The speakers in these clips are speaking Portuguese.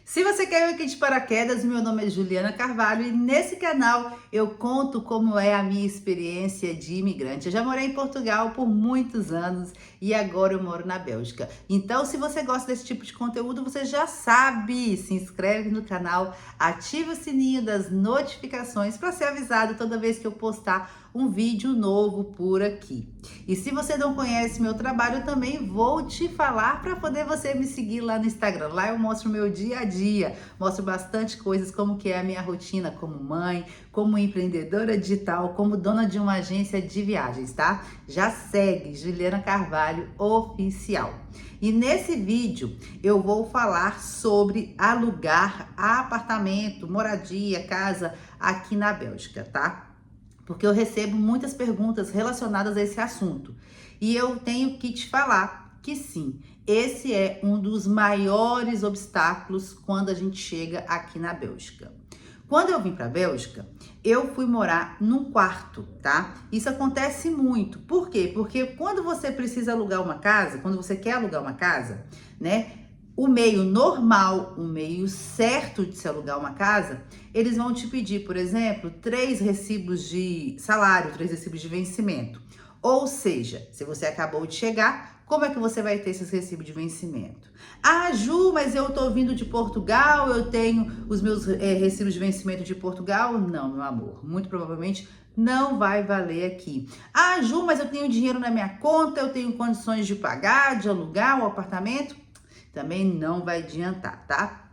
Se você caiu aqui de paraquedas, meu nome é Juliana Carvalho e nesse canal eu conto como é a minha experiência de imigrante. Eu já morei em Portugal por muitos anos e agora eu moro na Bélgica. Então, se você gosta desse tipo de conteúdo, você já sabe, se inscreve no canal, ativa o sininho das notificações para ser avisado toda vez que eu postar um vídeo novo por aqui. E se você não conhece meu trabalho, eu também vou te falar para poder você me seguir lá no Instagram. Lá eu mostro o meu dia a dia, mostro bastante coisas, como que é a minha rotina como mãe, como empreendedora digital, como dona de uma agência de viagens, tá? Já segue Juliana Carvalho Oficial. E nesse vídeo eu vou falar sobre alugar apartamento, moradia, casa aqui na Bélgica, tá? Porque eu recebo muitas perguntas relacionadas a esse assunto. E eu tenho que te falar que sim, esse é um dos maiores obstáculos quando a gente chega aqui na Bélgica. Quando eu vim para a Bélgica, eu fui morar num quarto, tá? Isso acontece muito. Por quê? Porque quando você precisa alugar uma casa, quando você quer alugar uma casa, né? O meio normal, o meio certo de se alugar uma casa, eles vão te pedir, por exemplo, 3 recibos de salário, 3 recibos de vencimento. Ou seja, se você acabou de chegar, como é que você vai ter esses recibos de vencimento? Ah, Ju, mas eu tô vindo de Portugal, eu tenho os meus recibos de vencimento de Portugal? Não, meu amor, muito provavelmente não vai valer aqui. Ah, Ju, mas eu tenho dinheiro na minha conta, eu tenho condições de pagar, de alugar o apartamento? Também não vai adiantar, tá?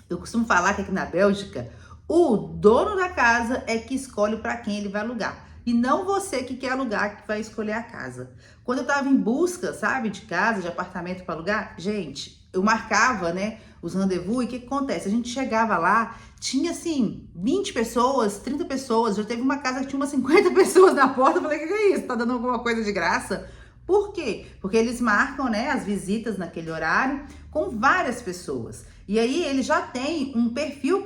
Eu costumo falar que aqui na Bélgica, o dono da casa é que escolhe para quem ele vai alugar. E não você que quer alugar, que vai escolher a casa. Quando eu tava em busca, sabe, de casa, de apartamento para alugar, gente, eu marcava, né, os rendezvous e o que acontece? A gente chegava lá, tinha assim, 20 pessoas, 30 pessoas, já teve uma casa que tinha umas 50 pessoas na porta, eu falei, que é isso? Tá dando alguma coisa de graça? Por quê? Porque eles marcam, né, as visitas naquele horário com várias pessoas. E aí eles já têm um perfil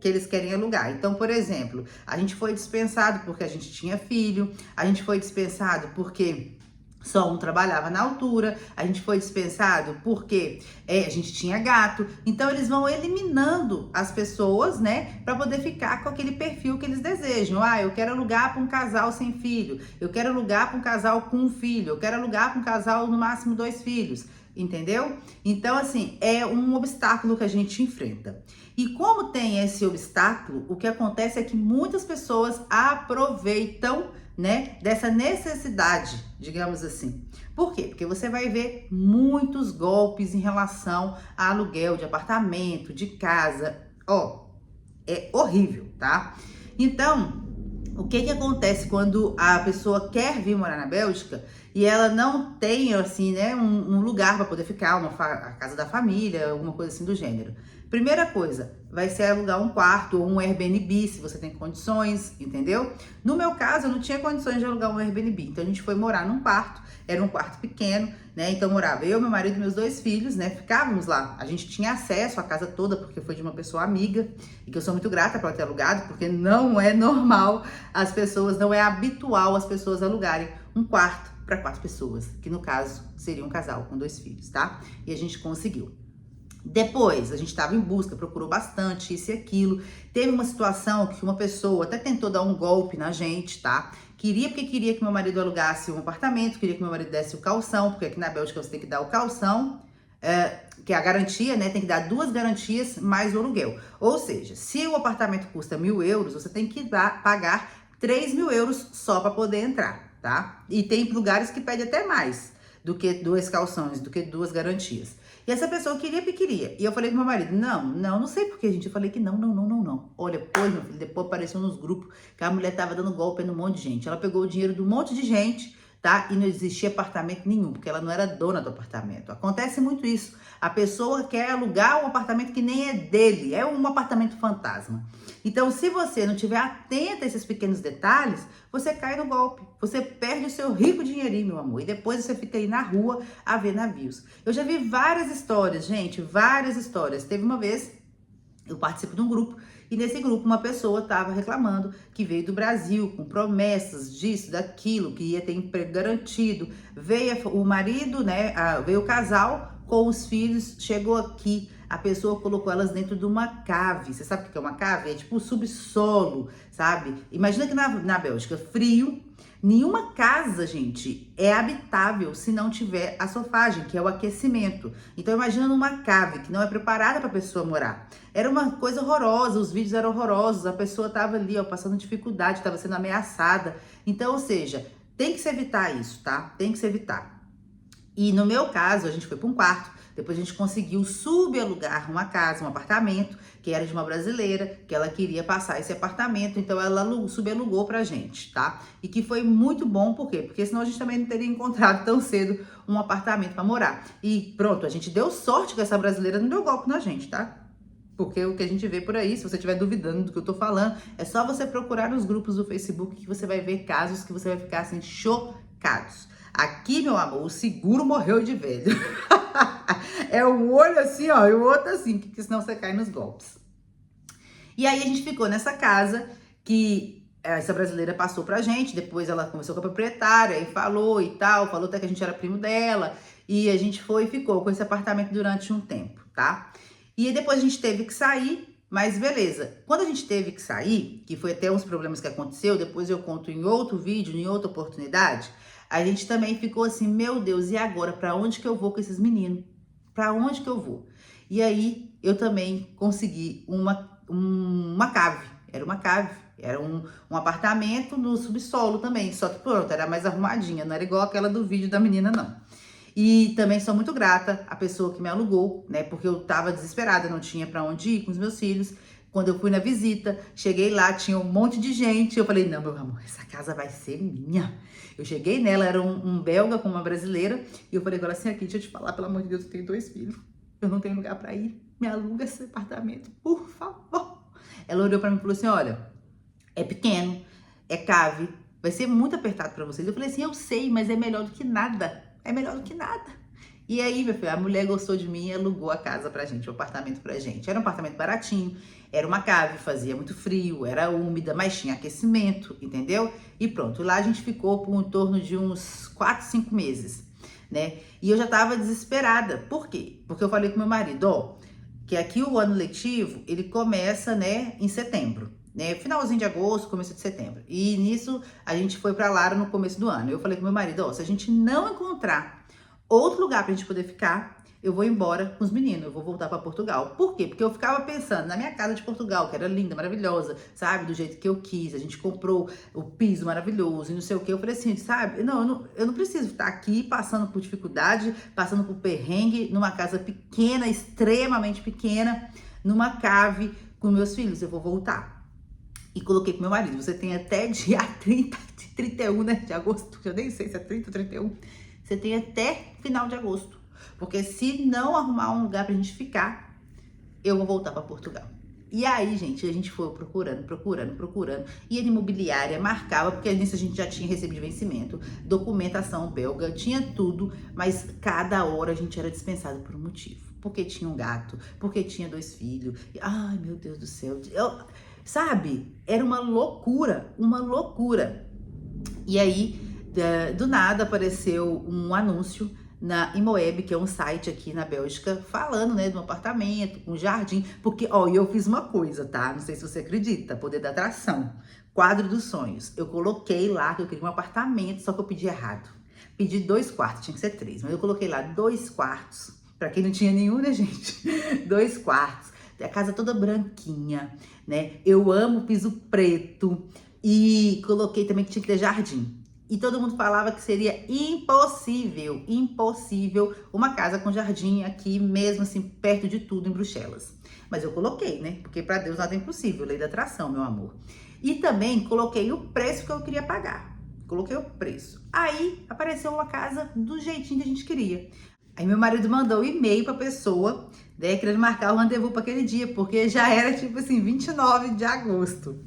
que eles querem alugar. Então, por exemplo, a gente foi dispensado porque a gente tinha filho, a gente foi dispensado porque só um trabalhava na altura, a gente foi dispensado porque a gente tinha gato. Então eles vão eliminando as pessoas, né, para poder ficar com aquele perfil que eles desejam. Ah, eu quero alugar para um casal sem filho, eu quero alugar para um casal com um filho, eu quero alugar para um casal no máximo 2 filhos. Entendeu? Então, assim, é um obstáculo que a gente enfrenta. E como tem esse obstáculo, o que acontece é que muitas pessoas aproveitam, né, dessa necessidade, digamos assim. Por quê? Porque você vai ver muitos golpes em relação a aluguel de apartamento, de casa. Ó, é horrível, tá? Então, o que que acontece quando a pessoa quer vir morar na Bélgica e ela não tem, assim, né, um lugar para poder ficar, a casa da família, alguma coisa assim do gênero? Primeira coisa, vai ser alugar um quarto ou um Airbnb, se você tem condições, entendeu? No meu caso, eu não tinha condições de alugar um Airbnb, então a gente foi morar num quarto, era um quarto pequeno, né? Então morava eu, meu marido e meus 2 filhos, né? Ficávamos lá. A gente tinha acesso à casa toda, porque foi de uma pessoa amiga, e que eu sou muito grata por ela ter alugado, porque não é normal as pessoas, não é habitual as pessoas alugarem um quarto para 4 pessoas, que no caso seria um casal com 2 filhos, tá? E a gente conseguiu. Depois, a gente estava em busca, procurou bastante isso e aquilo. Teve uma situação que uma pessoa até tentou dar um golpe na gente, tá? Porque queria que meu marido alugasse um apartamento, queria que meu marido desse o calção, porque aqui na Bélgica você tem que dar o calção, que é a garantia, né? Tem que dar 2 garantias mais o aluguel. Ou seja, se o apartamento custa 1.000 euros, você tem que pagar 3.000 euros só para poder entrar, tá? E tem lugares que pedem até mais do que 2 calções, do que 2 garantias. E essa pessoa queria porque queria. E eu falei pro meu marido, não sei por que, gente. Eu falei que não. Olha, pois, meu filho, depois apareceu nos grupos que a mulher tava dando golpe no monte de gente. Ela pegou o dinheiro de um monte de gente, tá? E não existia apartamento nenhum, porque ela não era dona do apartamento. Acontece muito isso. A pessoa quer alugar um apartamento que nem é dele, é um apartamento fantasma. Então, se você não estiver atenta a esses pequenos detalhes, você cai no golpe. Você perde o seu rico dinheirinho, meu amor. E depois você fica aí na rua a ver navios. Eu já vi várias histórias, gente, várias histórias. Teve uma vez, eu participo de um grupo, e nesse grupo uma pessoa estava reclamando que veio do Brasil com promessas disso, daquilo, que ia ter emprego garantido. Veio o marido, né? Veio o casal com os filhos, chegou aqui, a pessoa colocou elas dentro de uma cave. Você sabe o que é uma cave? É tipo o subsolo, sabe? Imagina que na Bélgica, frio, nenhuma casa, gente, é habitável se não tiver a sofagem, que é o aquecimento. Então imagina numa cave que não é preparada para a pessoa morar. Era uma coisa horrorosa, os vídeos eram horrorosos, a pessoa estava ali, ó, passando dificuldade, estava sendo ameaçada. Então, ou seja, tem que se evitar isso, tá? Tem que se evitar. E no meu caso, a gente foi para um quarto, depois a gente conseguiu subalugar uma casa, um apartamento, que era de uma brasileira, que ela queria passar esse apartamento, então ela subalugou pra gente, tá? E que foi muito bom, por quê? Porque senão a gente também não teria encontrado tão cedo um apartamento para morar. E pronto, a gente deu sorte que essa brasileira não deu golpe na gente, tá? Porque o que a gente vê por aí, se você estiver duvidando do que eu tô falando, é só você procurar nos grupos do Facebook que você vai ver casos que você vai ficar assim chocados. Aqui, meu amor, o seguro morreu de velho. É um olho assim, ó, e o outro assim, que senão você cai nos golpes. E aí a gente ficou nessa casa que essa brasileira passou pra gente, depois ela conversou com a proprietária e falou e tal, falou até que a gente era primo dela, e a gente foi e ficou com esse apartamento durante um tempo, tá? E depois a gente teve que sair, mas beleza. Quando a gente teve que sair, que foi até uns problemas que aconteceu, depois eu conto em outro vídeo, em outra oportunidade, a gente também ficou assim, meu Deus, e agora? Pra onde que eu vou com esses meninos? Pra onde que eu vou? E aí, eu também consegui uma cave. Era uma cave. Era um apartamento no subsolo também. Só que pronto, era mais arrumadinha. Não era igual aquela do vídeo da menina, não. E também sou muito grata à pessoa que me alugou, né? Porque eu tava desesperada, não tinha pra onde ir com os meus filhos. Quando eu fui na visita, cheguei lá, tinha um monte de gente. Eu falei, não, meu amor, essa casa vai ser minha. Eu cheguei nela, era um belga com uma brasileira. E eu falei com ela assim, aqui, deixa eu te falar, pelo amor de Deus, eu tenho 2 filhos. Eu não tenho lugar pra ir. Me aluga esse apartamento, por favor. Ela olhou pra mim e falou assim, olha, é pequeno, é cave, vai ser muito apertado pra vocês. Eu falei assim, eu sei, mas é melhor do que nada. É melhor do que nada. E aí, meu filho, a mulher gostou de mim e alugou a casa pra gente, o apartamento pra gente. Era um apartamento baratinho, era uma cave, fazia muito frio, era úmida, mas tinha aquecimento, entendeu? E pronto, lá a gente ficou por em torno de uns 4, 5 meses, né? E eu já tava desesperada. Por quê? Porque eu falei com meu marido, ó, que aqui o ano letivo, ele começa, né, em setembro. Né, finalzinho de agosto, começo de setembro. E nisso a gente foi pra Lara no começo do ano. Eu falei com meu marido, ó, se a gente não encontrar outro lugar pra gente poder ficar, eu vou embora com os meninos, eu vou voltar pra Portugal. Por quê? Porque eu ficava pensando na minha casa de Portugal, que era linda, maravilhosa, sabe? Do jeito que eu quis. A gente comprou o piso maravilhoso e não sei o que. Eu falei assim, sabe? Não, eu não preciso estar aqui passando por dificuldade, passando por perrengue, numa casa pequena, extremamente pequena, numa cave com meus filhos. Eu vou voltar. E coloquei pro meu marido, você tem até dia 31, né, de agosto, eu nem sei se é 30 ou 31, você tem até final de agosto, porque se não arrumar um lugar pra gente ficar, eu vou voltar pra Portugal. E aí, gente, a gente foi procurando, ia de imobiliária, marcava, porque nisso a gente já tinha recebido vencimento, documentação belga, tinha tudo, mas cada hora a gente era dispensado por um motivo. Porque tinha um gato, porque tinha 2 filhos, ai meu Deus do céu, sabe? Era uma loucura, uma loucura. E aí, do nada, apareceu um anúncio na Imoeb, que é um site aqui na Bélgica, falando, né, de um apartamento, com jardim. Porque, ó, eu fiz uma coisa, tá? Não sei se você acredita, poder da atração. Quadro dos sonhos. Eu coloquei lá que eu queria um apartamento, só que eu pedi errado. Pedi 2 quartos, tinha que ser 3, mas eu coloquei lá 2 quartos. Pra quem não tinha nenhum, né, gente? 2 quartos. A casa toda branquinha, né? Eu amo piso preto. E coloquei também que tinha que ter jardim. E todo mundo falava que seria impossível uma casa com jardim aqui, mesmo assim, perto de tudo em Bruxelas. Mas eu coloquei, né? Porque para Deus nada é impossível, lei da atração, meu amor. E também coloquei o preço que eu queria pagar. Coloquei o preço. Aí apareceu uma casa do jeitinho que a gente queria. Aí meu marido mandou um e-mail pra pessoa, né, querendo marcar o rendezvous para aquele dia, porque já era tipo assim, 29 de agosto.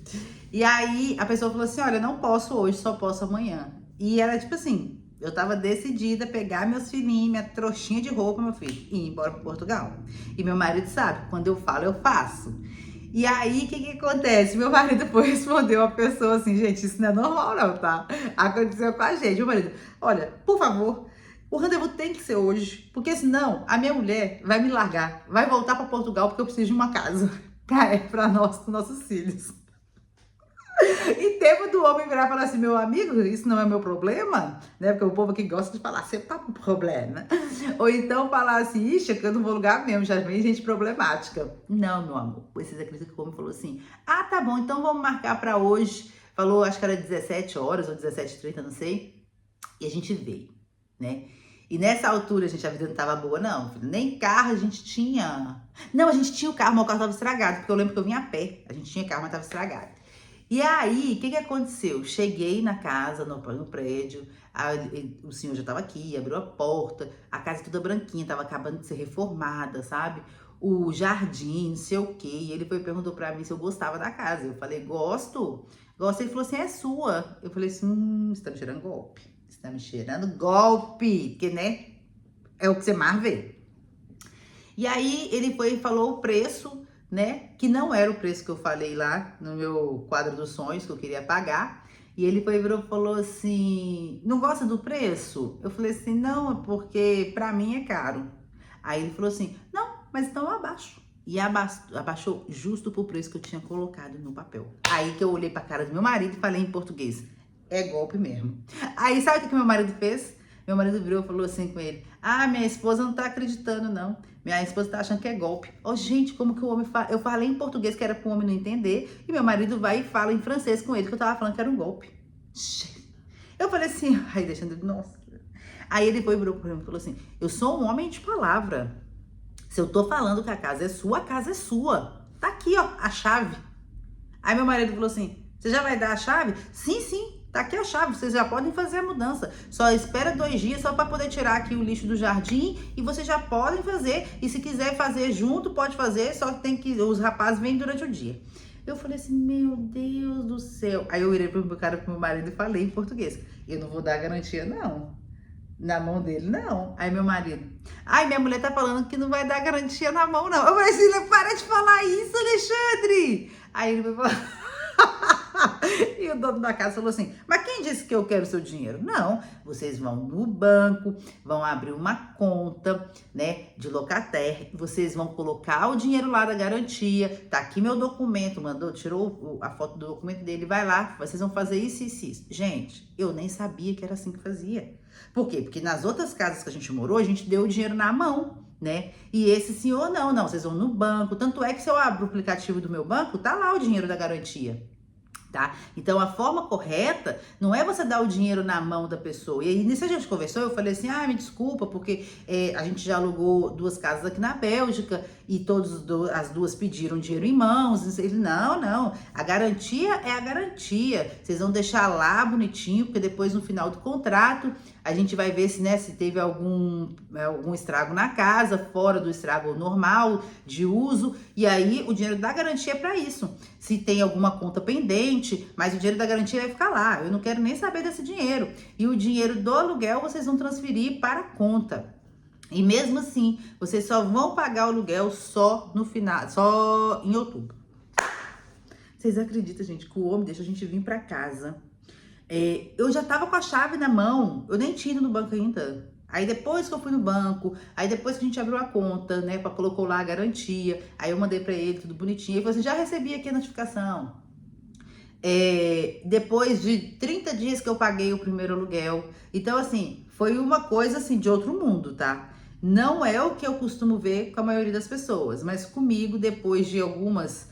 E aí a pessoa falou assim, olha, não posso hoje, só posso amanhã. E era tipo assim, eu tava decidida a pegar meus filhinhos, minha trouxinha de roupa, meu filho, e ir embora para Portugal. E meu marido sabe, quando eu falo, eu faço. E aí, o que acontece? Meu marido depois respondeu a pessoa assim, gente, isso não é normal não, tá? Aconteceu com a gente. Meu marido, olha, por favor, O rendezvous tem que ser hoje, porque senão a minha mulher vai me largar, vai voltar para Portugal porque eu preciso de uma casa para nós, com nossos filhos. E tempo do homem virar e falar assim, meu amigo, isso não é meu problema, né? Porque o povo aqui gosta de falar, você tá com problema. Ou então falar assim, ixi, que eu não vou lugar mesmo, já vem gente problemática. Não, meu amor, vocês acreditam que o homem falou assim, ah, tá bom, então vamos marcar pra hoje. Falou, acho que era 17 horas ou 17h30, não sei. E a gente veio, né? E nessa altura, gente, a vida não tava boa, não, filho. Nem carro a gente tinha. Não, a gente tinha o carro, mas o carro tava estragado, porque eu lembro que eu vinha a pé. A gente tinha carro, mas tava estragado. E aí, o que aconteceu? Cheguei na casa, no prédio, o senhor já estava aqui, abriu a porta, a casa toda branquinha, estava acabando de ser reformada, sabe? O jardim, não sei o quê. E ele foi e perguntou pra mim se eu gostava da casa. Eu falei, gosto. Gosto. Ele falou assim, é sua. Eu falei assim, você tá me cheirando golpe. Você tá me cheirando golpe. Porque, né, é o que você mais vê. E aí, ele foi e falou o preço, né? Que não era o preço que eu falei lá no meu quadro dos sonhos que eu queria pagar. E ele foi virou e falou assim, não gosta do preço? Eu falei assim, não, é porque pra mim é caro. Aí ele falou assim, não, mas então eu abaixo. E abaixou justo pro preço que eu tinha colocado no papel. Aí que eu olhei pra cara do meu marido e falei em português, é golpe mesmo. Aí sabe o que meu marido fez? Meu marido virou e falou assim com ele, ah, minha esposa não tá acreditando não. Minha esposa tá achando que é golpe. Oh, gente, como que o homem fala? Eu falei em português que era pro homem não entender. E meu marido vai e fala em francês com ele que eu tava falando que era um golpe. Eu falei assim, ai, deixando ele, nossa. Aí ele foi virou pra mim e falou assim, eu sou um homem de palavra. Se eu tô falando que a casa é sua. Tá aqui, ó, a chave. Aí meu marido falou assim, você já vai dar a chave? Sim, sim. Tá aqui a chave, vocês já podem fazer a mudança. Só espera 2 dias só para poder tirar aqui o lixo do jardim e vocês já podem fazer. E se quiser fazer junto, pode fazer, só que tem que os rapazes vêm durante o dia. Eu falei assim, meu Deus do céu. Aí eu virei pro meu marido e falei em português. Eu não vou dar garantia, não. Na mão dele, não. Aí meu marido, ai, minha mulher tá falando que não vai dar garantia na mão, não. Eu falei assim, para de falar isso, Alexandre. Aí ele foi falar... E o dono da casa falou assim, mas quem disse que eu quero seu dinheiro? Não, vocês vão no banco, vão abrir uma conta, né, de locater, vocês vão colocar o dinheiro lá da garantia, tá aqui meu documento, tirou a foto do documento dele, vai lá, vocês vão fazer isso, isso, isso. Gente, eu nem sabia que era assim que fazia. Por quê? Porque nas outras casas que a gente morou, a gente deu o dinheiro na mão, né? E esse senhor não, vocês vão no banco, tanto é que se eu abro o aplicativo do meu banco, tá lá o dinheiro da garantia. Tá? Então, a forma correta não é você dar o dinheiro na mão da pessoa. E aí, nisso a gente conversou, eu falei assim, me desculpa, porque a gente já alugou 2 casas aqui na Bélgica e as duas pediram dinheiro em mãos. Ele, não, a garantia é a garantia. Vocês vão deixar lá bonitinho, porque depois no final do contrato a gente vai ver se, né, se teve algum estrago na casa, fora do estrago normal de uso, e aí o dinheiro da garantia é para isso. Se tem alguma conta pendente, mas o dinheiro da garantia vai ficar lá. Eu não quero nem saber desse dinheiro. E o dinheiro do aluguel vocês vão transferir para a conta. E mesmo assim, vocês só vão pagar o aluguel só no final, só em outubro. Vocês acreditam, gente, que o homem deixa a gente vir para casa? Eu já tava com a chave na mão, eu nem tinha ido no banco ainda. Aí depois que eu fui no banco, aí depois que a gente abriu a conta, né, colocou lá a garantia, aí eu mandei pra ele tudo bonitinho, aí você já recebi aqui a notificação. Depois de 30 dias que eu paguei o primeiro aluguel. Então, assim, foi uma coisa assim de outro mundo, tá? Não é o que eu costumo ver com a maioria das pessoas, mas comigo, depois de algumas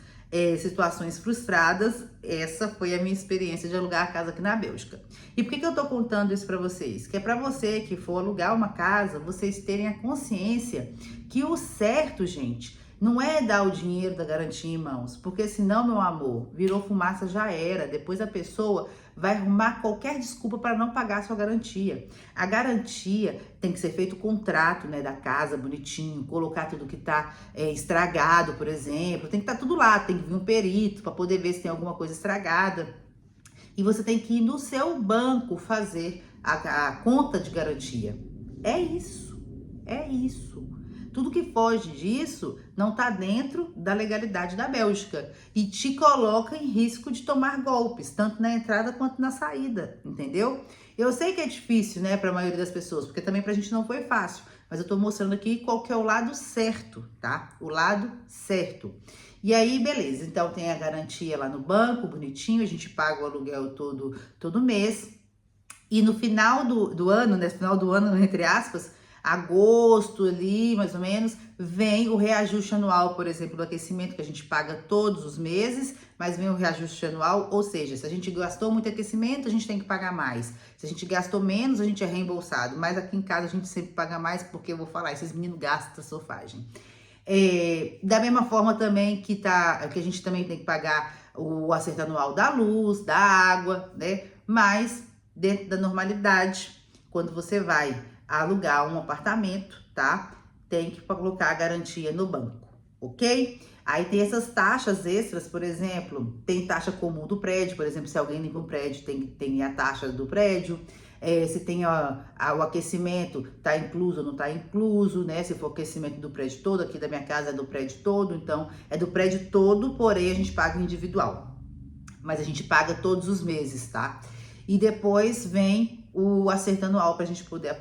situações frustradas, essa foi a minha experiência de alugar a casa aqui na Bélgica. E por que eu tô contando isso pra vocês? Que é pra você que for alugar uma casa, vocês terem a consciência que o certo, gente, não é dar o dinheiro da garantia em mãos, porque senão, meu amor, virou fumaça, já era. Depois a pessoa vai arrumar qualquer desculpa para não pagar a sua garantia. A garantia tem que ser feito o contrato, né, da casa bonitinho, colocar tudo que tá estragado, por exemplo. Tem que estar tudo lá, tem que vir um perito para poder ver se tem alguma coisa estragada. E você tem que ir no seu banco fazer a conta de garantia. É isso, é isso. Tudo que foge disso não está dentro da legalidade da Bélgica e te coloca em risco de tomar golpes, tanto na entrada quanto na saída, entendeu? Eu sei que é difícil, né, para a maioria das pessoas, porque também pra gente não foi fácil, mas eu tô mostrando aqui qual que é o lado certo, tá? O lado certo. E aí, beleza, então tem a garantia lá no banco, bonitinho, a gente paga o aluguel todo mês. E no final do ano, né? Final do ano, entre aspas, agosto ali, mais ou menos, vem o reajuste anual, por exemplo, do aquecimento, que a gente paga todos os meses, mas vem o reajuste anual, ou seja, se a gente gastou muito aquecimento, a gente tem que pagar mais. Se a gente gastou menos, a gente é reembolsado. Mas aqui em casa a gente sempre paga mais, porque eu vou falar, esses meninos gastam sofagem. Da mesma forma também que a gente também tem que pagar o acerto anual da luz, da água, né? Mas dentro da normalidade, quando você vai alugar um apartamento, tá? Tem que colocar a garantia no banco, ok? Aí tem essas taxas extras, por exemplo, tem taxa comum do prédio, por exemplo, se alguém limpa um prédio, tem a taxa do prédio. Se tem o aquecimento, tá incluso ou não tá incluso, né? Se for aquecimento do prédio todo, aqui da minha casa é do prédio todo, então é do prédio todo, porém a gente paga individual. Mas a gente paga todos os meses, tá? E depois vem o acerto anual pra gente poder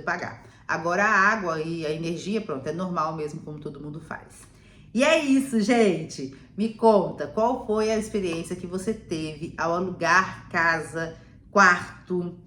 pagar. Agora a água e a energia, pronto, é normal mesmo, como todo mundo faz. E é isso, gente. Me conta, qual foi a experiência que você teve ao alugar casa, quarto,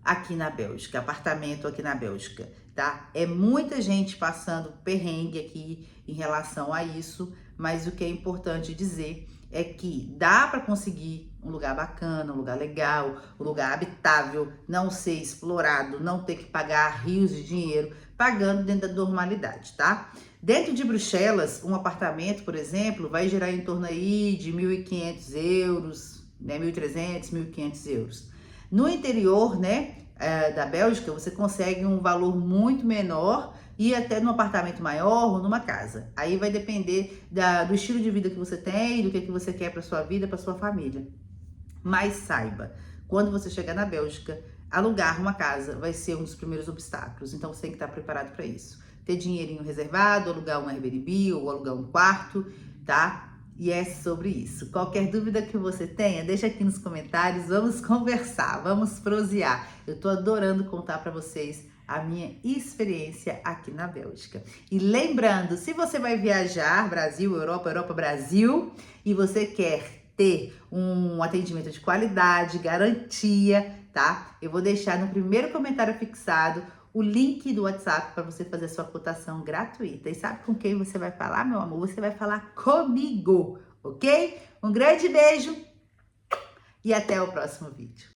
aqui na Bélgica, apartamento aqui na Bélgica, tá? É muita gente passando perrengue aqui em relação a isso, mas o que é importante dizer é que dá para conseguir um lugar bacana, um lugar legal, um lugar habitável, não ser explorado, não ter que pagar rios de dinheiro, pagando dentro da normalidade, tá? Dentro de Bruxelas, um apartamento, por exemplo, vai gerar em torno aí de 1.500 euros, né? 1.300, 1.500 euros. No interior, né, da Bélgica, você consegue um valor muito menor e até num apartamento maior ou numa casa. Aí vai depender do estilo de vida que você tem, do que você quer para sua vida, para sua família. Mas saiba, quando você chegar na Bélgica, alugar uma casa vai ser um dos primeiros obstáculos. Então você tem que estar preparado para isso. Ter dinheirinho reservado, alugar um Airbnb ou alugar um quarto, tá? E é sobre isso. Qualquer dúvida que você tenha, deixa aqui nos comentários, vamos conversar, vamos prosear. Eu tô adorando contar para vocês a minha experiência aqui na Bélgica. E lembrando, se você vai viajar, Brasil, Europa, Europa, Brasil, e você quer ter um atendimento de qualidade, garantia, tá? Eu vou deixar no primeiro comentário fixado o link do WhatsApp para você fazer a sua cotação gratuita. E sabe com quem você vai falar, meu amor? Você vai falar comigo, ok? Um grande beijo e até o próximo vídeo.